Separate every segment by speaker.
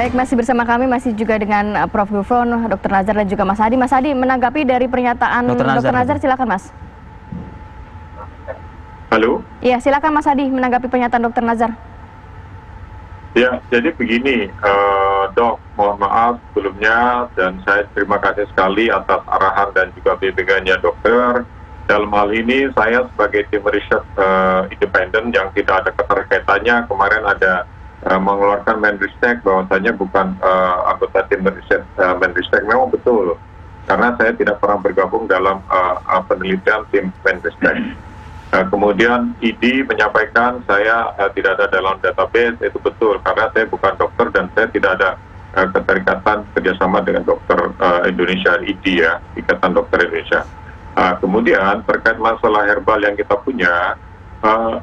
Speaker 1: Baik, masih bersama kami, masih juga dengan Prof. Gufron, Dr. Nazar dan juga Mas Hadi. Mas Hadi, menanggapi dari pernyataan Dr. Nazar, silakan Mas.
Speaker 2: Halo?
Speaker 1: Iya, silakan Mas Hadi menanggapi pernyataan Dr. Nazar.
Speaker 2: Ya, jadi begini, Dok, mohon maaf sebelumnya dan saya terima kasih sekali atas arahan dan juga bimbingannya dokter. Dalam hal ini saya sebagai tim riset independen yang tidak ada keterkaitannya, kemarin ada mengeluarkan Menristek bahwasanya bukan anggota tim riset Menristek. Memang betul, karena saya tidak pernah bergabung dalam penelitian tim Menristek. Kemudian ID menyampaikan saya tidak ada dalam database, itu betul, karena saya bukan dokter dan saya tidak ada keterikatan kerjasama dengan dokter Indonesia, ID ya, Ikatan Dokter Indonesia. Kemudian terkait masalah herbal yang kita punya,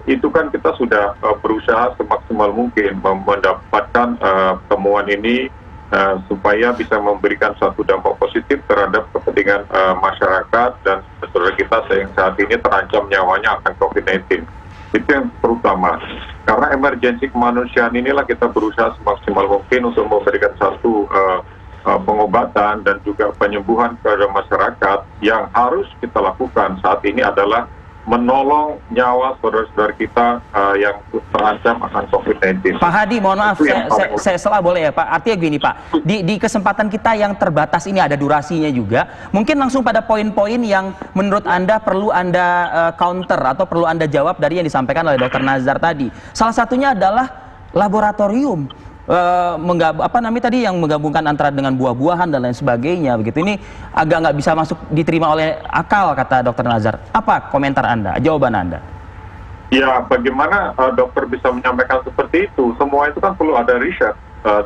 Speaker 2: itu kan kita sudah berusaha semaksimal mungkin mendapatkan temuan ini supaya bisa memberikan suatu dampak positif terhadap kepentingan masyarakat dan saudara kita yang saat ini terancam nyawanya akan COVID-19. Itu yang terutama. Karena emergensi kemanusiaan inilah kita berusaha semaksimal mungkin untuk memberikan satu pengobatan dan juga penyembuhan kepada masyarakat. Yang harus kita lakukan saat ini adalah menolong nyawa saudara-saudara kita yang terancam akan COVID-19.
Speaker 3: Pak Hadi, mohon maaf, saya salah boleh ya Pak? Artinya gini Pak, di kesempatan kita yang terbatas ini ada durasinya juga, mungkin langsung pada poin-poin yang menurut Anda perlu Anda counter atau perlu Anda jawab dari yang disampaikan oleh Dr. Nazar tadi. Salah satunya adalah laboratorium. Yang menggabungkan antara dengan buah-buahan dan lain sebagainya begitu, ini agak nggak bisa masuk diterima oleh akal kata Dr. Nazar. Apa komentar Anda, jawaban Anda?
Speaker 2: Ya, bagaimana dokter bisa menyampaikan seperti itu? Semua itu kan perlu ada riset.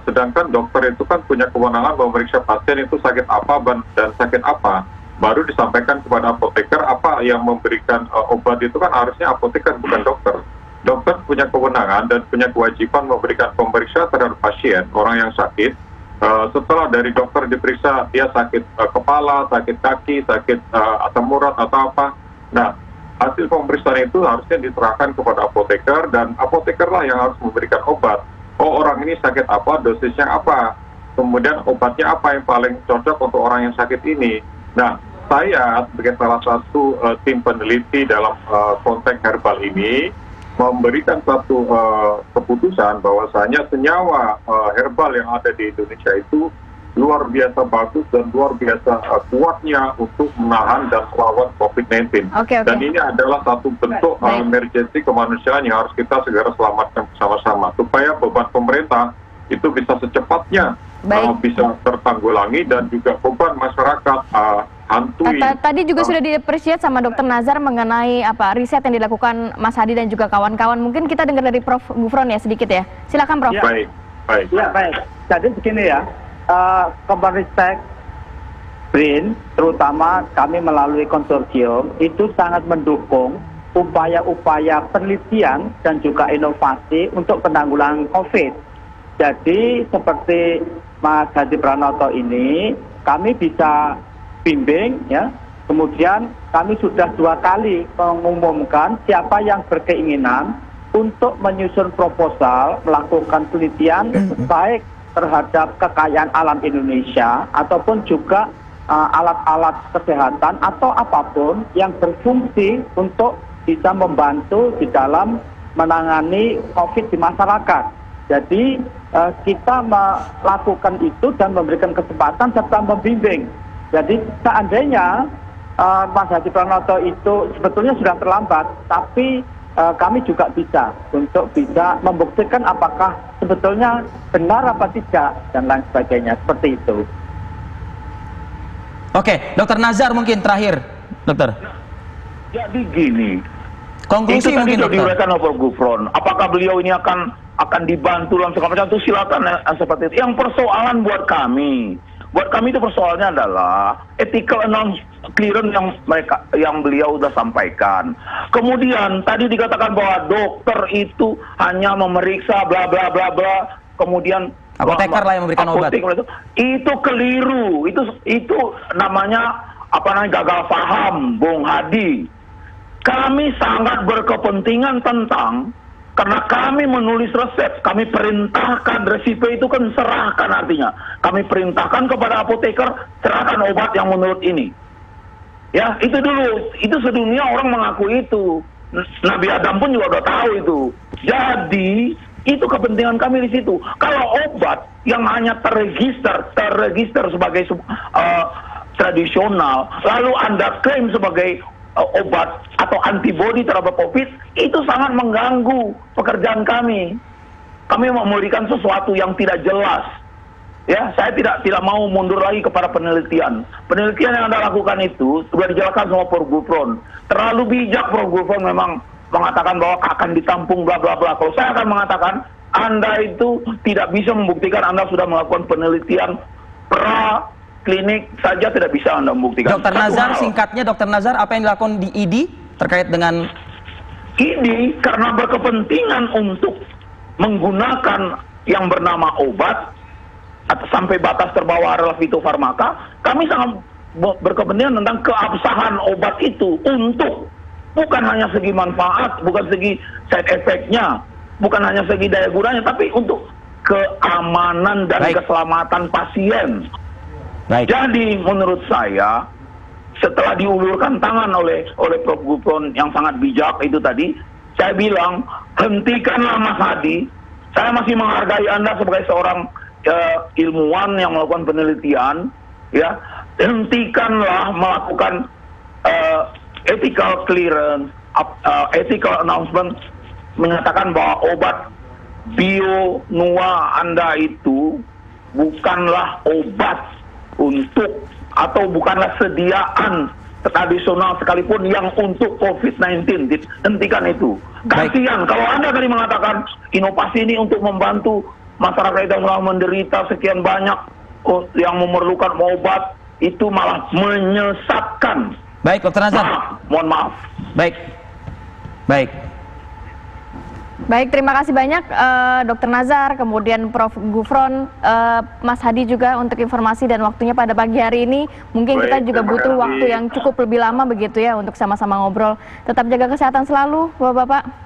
Speaker 2: Sedangkan dokter itu kan punya kewenangan memeriksa pasien itu sakit apa dan sakit apa. Baru disampaikan kepada apoteker apa yang memberikan obat itu kan harusnya apoteker bukan dokter. Dokter punya kewenangan dan punya kewajiban memberikan pemeriksaan terhadap pasien, orang yang sakit. Setelah dari dokter diperiksa, dia sakit kepala, sakit kaki, sakit asam urat atau apa. Nah, hasil pemeriksaan itu harusnya diserahkan kepada apoteker dan apotekerlah yang harus memberikan obat. Oh, orang ini sakit apa, dosisnya apa, kemudian obatnya apa yang paling cocok untuk orang yang sakit ini. Nah, saya sebagai salah satu tim peneliti dalam konteks herbal ini memberikan satu keputusan bahwasanya senyawa herbal yang ada di Indonesia itu luar biasa bagus dan luar biasa kuatnya untuk menahan dan melawan COVID-19. Dan ini adalah satu bentuk emergensi kemanusiaan yang harus kita segera selamatkan bersama-sama supaya beban pemerintah itu bisa secepatnya bisa tertanggulangi dan juga beban masyarakat hantui.
Speaker 1: Tadi juga sudah di-appreciate sama Dr. Nazar mengenai riset yang dilakukan Mas Hadi dan juga kawan-kawan. Mungkin kita dengar dari Prof. Gufron ya sedikit ya. Silakan Prof.
Speaker 4: Ya.
Speaker 2: Baik.
Speaker 4: Ya, baik. Jadi begini ya, Kemenristek BRIN, terutama kami melalui konsorsium, itu sangat mendukung upaya-upaya penelitian dan juga inovasi untuk penanggulangan COVID. Jadi seperti Mas Hadi Pranoto ini, kami bisa bimbing ya. Kemudian kami sudah 2 kali mengumumkan siapa yang berkeinginan untuk menyusun proposal melakukan penelitian baik terhadap kekayaan alam Indonesia ataupun juga alat-alat kesehatan atau apapun yang berfungsi untuk bisa membantu di dalam menangani COVID di masyarakat. Jadi kita melakukan itu dan memberikan kesempatan serta membimbing. Jadi seandainya Mas Hadi Pranoto itu sebetulnya sudah terlambat, tapi kami juga bisa untuk bisa membuktikan apakah sebetulnya benar apa tidak dan lain sebagainya, seperti itu.
Speaker 3: Oke, Dr. Nazar mungkin terakhir, dokter.
Speaker 5: Jadi gini,
Speaker 3: konklusi
Speaker 5: itu
Speaker 3: mungkin
Speaker 5: tadi
Speaker 3: dokter.
Speaker 5: diuraikan oleh Gufron. Apakah beliau ini akan dibantu dalam segala macam itu, silakan seperti itu. Yang persoalan buat kami itu persoalannya adalah ethical clearance yang beliau sudah sampaikan. Kemudian tadi dikatakan bahwa dokter itu hanya memeriksa bla bla bla bla, kemudian
Speaker 3: apoteker lah yang memberikan obat.
Speaker 5: Itu keliru. Itu namanya gagal paham, Bung Hadi. Kami sangat berkepentingan tentang Karena kami menulis resep, kami perintahkan, resipe itu kan serahkan artinya. Kami perintahkan kepada apoteker, serahkan obat yang menurut ini. Ya, itu dulu. Itu sedunia orang mengaku itu. Nabi Adam pun juga udah tahu itu. Jadi, itu kepentingan kami di situ. Kalau obat yang hanya terregister sebagai tradisional, lalu Anda klaim sebagai obat atau antibodi terhadap COVID, itu sangat mengganggu pekerjaan kami. Kami memberikan sesuatu yang tidak jelas. Ya, saya tidak mau mundur lagi kepada penelitian. Penelitian yang Anda lakukan itu sudah dijelaskan sama Prof. Gufron. Terlalu bijak Prof. Gufron memang mengatakan bahwa akan ditampung bla bla bla. Kalau saya akan mengatakan Anda itu tidak bisa membuktikan Anda sudah melakukan penelitian klinik saja tidak bisa Anda membuktikan.
Speaker 3: Dokter Nazar, singkatnya Dokter Nazar, apa yang dilakukan di ID terkait dengan
Speaker 5: ID? Karena berkepentingan untuk menggunakan yang bernama obat atau sampai batas terbawah adalah fitofarmaka, kami sangat berkepentingan tentang keabsahan obat itu untuk bukan hanya segi manfaat, bukan segi side effect-nya, bukan hanya segi daya gunanya, tapi untuk keamanan dan keselamatan pasien.
Speaker 3: Baik.
Speaker 5: Jadi menurut saya setelah diulurkan tangan oleh Prof. Gufron yang sangat bijak itu tadi, saya bilang hentikanlah Mas Hadi. Saya masih menghargai Anda sebagai seorang ilmuwan yang melakukan penelitian, ya. Hentikanlah melakukan ethical clearance, ethical announcement menyatakan bahwa obat bio Nua Anda itu bukanlah obat untuk atau bukanlah sediaan tradisional sekalipun yang untuk COVID-19. Hentikan itu. Kasihan kalau Anda tadi mengatakan inovasi ini untuk membantu masyarakat yang telah menderita sekian banyak yang memerlukan obat, itu malah menyesatkan.
Speaker 3: Baik, Dokter Nazar.
Speaker 5: Mohon maaf.
Speaker 3: Baik.
Speaker 1: Baik, terima kasih banyak Dokter Nazar, kemudian Prof. Gufron, Mas Hadi juga untuk informasi dan waktunya pada pagi hari ini. Mungkin kita juga butuh waktu yang cukup lebih lama begitu ya untuk sama-sama ngobrol. Tetap jaga kesehatan selalu, Bapak-bapak.